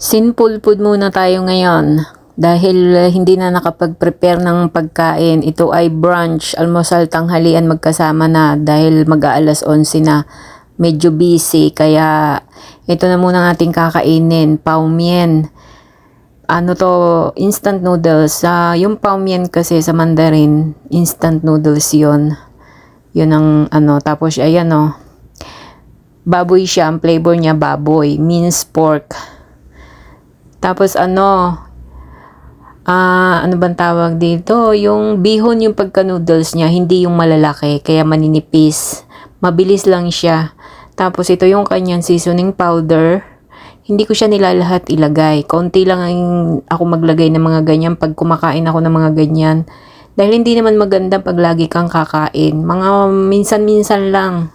Simple food muna tayo ngayon dahil hindi na nakapag-prepare ng pagkain. Ito ay brunch, almusal, tanghalian magkasama na dahil mag-aalas 11 na. Medyo busy kaya ito na muna ang ating kakainin, paumien. Ano to, instant noodles. Yung paumien kasi sa Mandarin, instant noodles yon. Yun ang ano, tapos ayan o. Baboy siya, ang flavor niya baboy, minced pork. Tapos ano bang tawag dito? Yung bihon yung pagka-noodles niya, hindi yung malalaki, kaya maninipis. Mabilis lang siya. Tapos ito yung kanyang seasoning powder. Hindi ko siya nilalahat ilagay. Konti lang ang ako maglagay ng mga ganyan pag kumakain ako ng mga ganyan. Dahil hindi naman maganda pag lagi kang kakain. Mga minsan-minsan lang.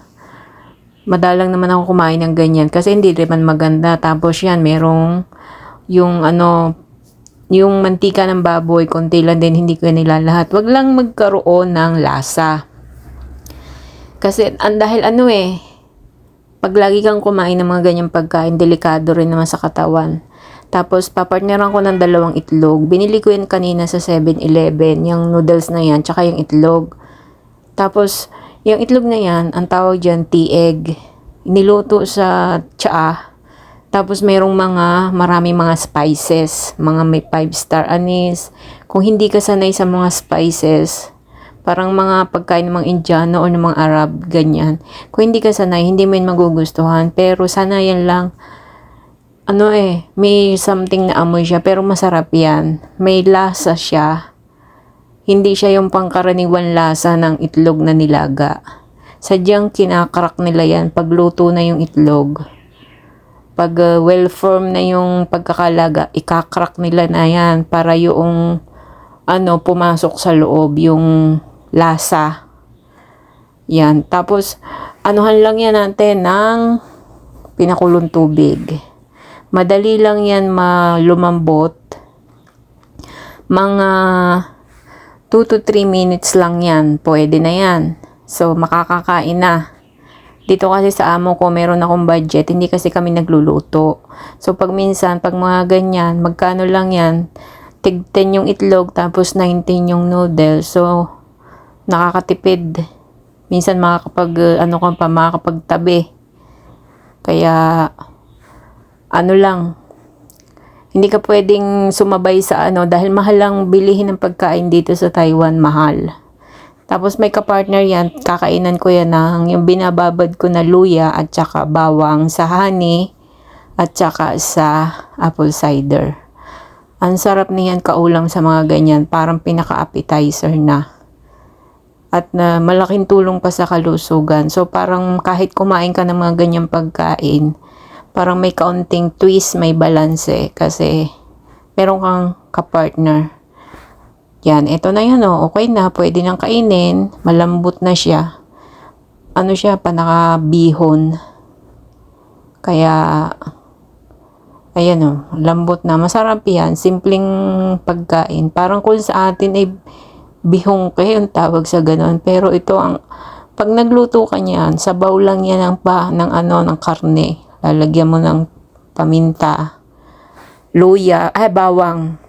Madalang naman ako kumain ng ganyan kasi hindi naman maganda. Tapos yan, merong yung yung mantika ng baboy, konti lang din, hindi ko nilalahat. Wag lang magkaroon ng lasa. Kasi dahil pag lagi kang kumain ng mga ganyang pagkain, delikado rin naman sa katawan. Tapos papartneran ko ng 2 itlog. Binili ko yun kanina sa 7-Eleven, yung noodles na yan, tsaka yung itlog. Tapos yung itlog na yan, ang tawag dyan, tea-egg. Niluto sa tsaa. Tapos merong marami mga spices, mga may 5-star anise. Kung hindi ka sanay sa mga spices, parang mga pagkain ng mga Indiano o ng mga Arab, ganyan. Kung hindi ka sanay, hindi mo yun magugustuhan. Pero sanayan lang. May something na amoy siya, pero masarap yan. May lasa siya. Hindi siya yung pangkaraniwan lasa ng itlog na nilaga. Sadyang kinakarak nila yan pag luto na yung itlog. Pag well-formed na yung pagkakalaga, ikakrak nila na yan para yung pumasok sa loob, yung lasa. Yan. Tapos, anuhan lang yan natin ng pinakulong tubig. Madali lang yan lumambot. Mga 2 to 3 minutes lang yan. Pwede na yan. So, makakakain na. Dito kasi sa amo ko, meron akong budget. Hindi kasi kami nagluluto. So, pag minsan, pag mga ganyan, magkano lang yan? Tig 10 yung itlog, tapos 19 yung noodles. So, nakakatipid. Minsan, makakapagtabi. Kaya, lang. Hindi ka pwedeng sumabay sa dahil mahal lang bilihin ng pagkain dito sa Taiwan, mahal. Tapos may kapartner yan, kakainan ko yan ng yung binababad ko na luya at saka bawang sa honey at saka sa apple cider. Ang sarap niyan kaulam sa mga ganyan, parang pinaka-appetizer na. At malaking tulong pa sa kalusugan. So parang kahit kumain ka ng mga ganyang pagkain, parang may kaunting twist, may balanse kasi meron kang kapartner. Yan, ito na yan okay na, pwede nang kainin, malambot na siya. Siya, panaka-bihon. Kaya, ayan lambot na, masarap yan, simpleng pagkain. Parang kung sa atin ay bihong yung tawag sa ganon. Pero ito, pag nagluto ka niyan, sabaw lang yan ng karne. Lalagyan mo ng paminta, luya, bawang.